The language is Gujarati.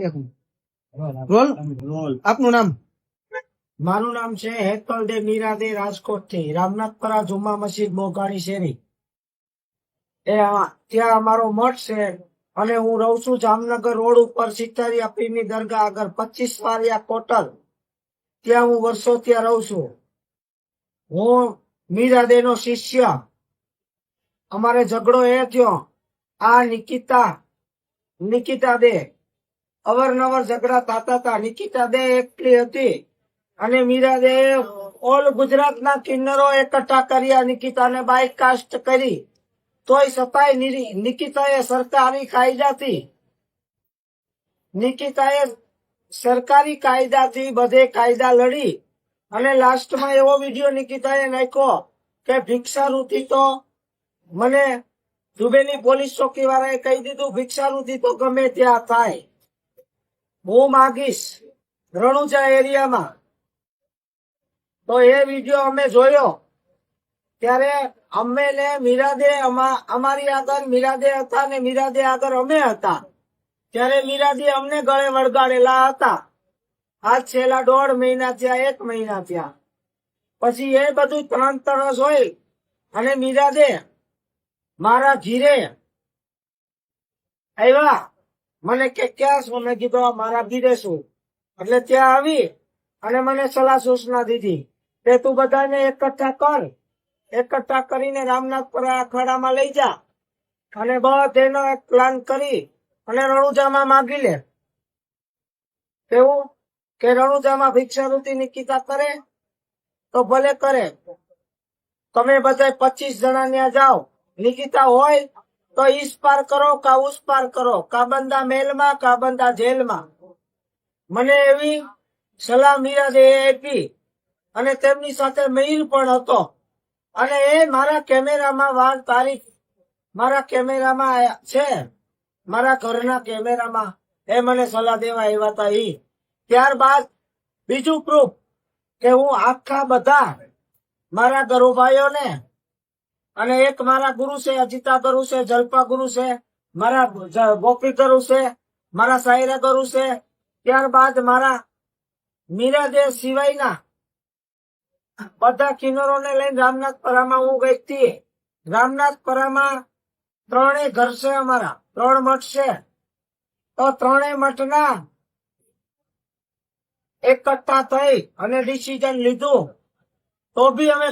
એક રોલ આપનું નામ? મારું નામ છે હેતલ દે મીરાદે, રાજકોટ થી, રામનાથપરા જુમ્મા મસ્જિદ મોગાણી શેરી. ત્યાં અમારો મઠ છે અને હું રહું છું જામનગર રોડ ઉપર સિત્તારિયા પીરની દરગાહ આગળ 25 વારિયા કોટલ. ત્યાં હું વર્ષો ત્યાં રહું છું. હું મીરાદે નો શિષ્ય. અમારે ઝઘડો એ થયો, આ નિકિતા દે અવારનવાર ઝઘડા થતા હતા. નિકિતા દે એકલી હતી અને મીરાદે ઓલ ગુજરાતના કિન્નરો એકઠા કર્યા, નિકિતાને બાયકાસ્ટ કરી. તોય છતાંય નિકિતાએ સરકારી કાયદાથી બધે કાયદા લડી અને લાસ્ટમાં એવો વિડીયો નિકિતાએ નાખ્યો કે ભિક્ષાવૃત્તિ તો મને દુબેની પોલીસ ચોકી વાળાએ કહી દીધું, ભિક્ષાવૃત્તિ તો ગમે ત્યાં થાય, હું માગીશ રણુજા એરિયામાં. તો એ વિડીયો અમે જોયો ત્યારે અમે ને મીરાદે અમારી આગળ મીરાદે હતા ને મીરાદે આગળ અમે હતા. ત્યારે મીરાદે અમને ગળે વળગાડેલા હતા. આજ છેલ્લા 1.5 મહિના થયા, 1 મહિના થયા. પછી એ બધું ત્રણ તરસ હોય અને મીરાદે મારા ઘીરે આવ્યા. મને કે ક્યાં શું? મેં કીધું મારા ઘીરે શું. એટલે ત્યાં આવી અને મને સલાહ સૂચના દીધી કે તું બધાને એકઠા કરીને રામનાથપુરા અખાડામાં લઈ જા અને બધેનો એક પ્લાન કરી અને રણુજામાં માગી લે. એવું કે રણુજામાં ભિક્ષાવૃત્તિ નિકિતા કરે તો ભલે કરે, તમે બધા 25 જણા ત્યાં જાઓ. નિકિતા હોય તો ઈસ પાર કરો કા ઉસ પાર કરો, કા બંદા મેલમાં કા બંદા જેલમાં. મને એવી સલાહ મીરાદે આપી અને તેમની સાથે મેઇલ પણ હતો. અને એ મારા કેમેરામાં મારા કેમેરામાં છે, મારા ઘરના કેમેરામાં એ મને સલાહ દેવા આવ્યા હતા. ત્યારબાદ બીજું પ્રૂફ કે હું આખા બધા મારા ગરુભાઈઓને અને એક મારા ગુરુ છે, અજીતા ગુરુ છે, જલ્પા ગુરુ છે, મારા ગોપી ગુરુ છે, મારા સાયરા ગુરુ છે, ત્યારબાદ મારા મીરાદે સિવાયના બધા કિન્નરોને લઈને રામનાથપરામાં હું ગઈ હતી. રામનાથપરામાં 3 ઘર છે, અમારા 3 મઠ છે. તો 3 મઠના એકઠા થઈ અને ડિસિઝન લીધું. તો બી અમે